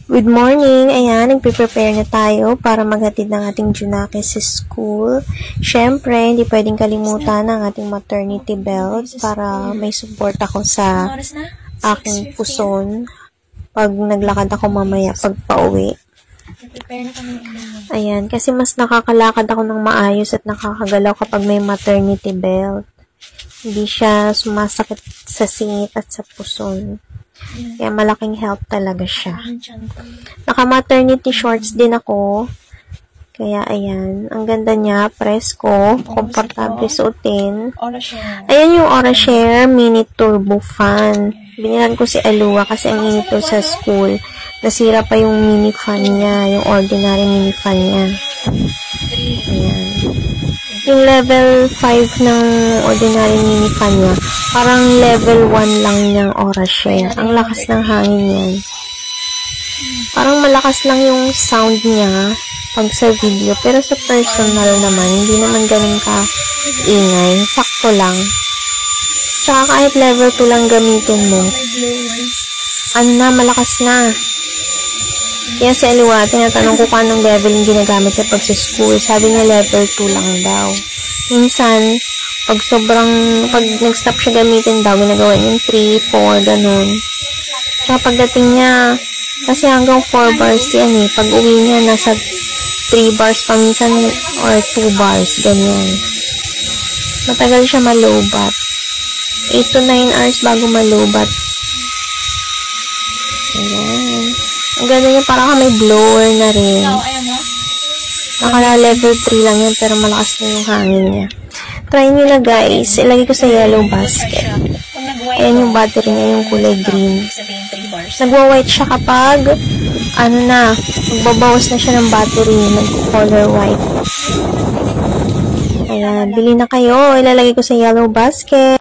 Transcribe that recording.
Good morning! Ayan, nagpe-prepare na tayo para maghatid ng ating Junake sa school. Siyempre, hindi pwedeng kalimutan ang ating maternity belt para may support ako sa aking puson pag naglakad ako mamaya pag pauwi. Ayan, kasi mas nakakalakad ako ng maayos at nakakagalaw kapag may maternity belt. Hindi siya sumasakit sa singit at sa puson. Kaya malaking help talaga siya. Naka-maternity shorts din ako. Kaya ayan, ang ganda niya, presko, komportable suotin. Ayan yung Orashare Mini Turbo Fan. Binilan ko si Alua kasi ang init to sa school. Nasira pa yung mini fan niya, yung ordinary mini fan niya. Ayan. Yung level 5 ng ordinary mini fan niya, parang level 1 lang niyang Orashare. Ang lakas ng hangin niyan. Parang malakas lang yung sound niya pag sa video, pero sa personal naman, hindi naman ganun ka ingay. Sakto lang. Tsaka kahit level 2 lang gamitin mo, ano na, malakas na. Kaya si Aliwa, tinatanong ko kung anong level yung ginagamit niya pag sa school. Sabi niya level 2 lang daw. Minsan, pag nag-stop siya gamitin daw, ginagawa niya 3, 4, ganun. Tsaka pagdating niya, kasi hanggang 4 bars yan eh. Pag uwi niya, nasa 3 bars pa minsan or 2 bars, ganyan. Matagal siya malobat. 8 to 9 hours bago malobat. Ayan. Ang ganda niya, parang may blower na rin. Naka-level 3 lang yan, pero malakas na yung hangin niya. Try nyo na guys. Ilagay ko sa yellow basket. Ayan yung battery niya, yung kulay green. Nagwa-white siya kapag, magbabawas na siya ng battery. Nag-color white. Ayan, bili na kayo. Ilalagay ko sa yellow basket.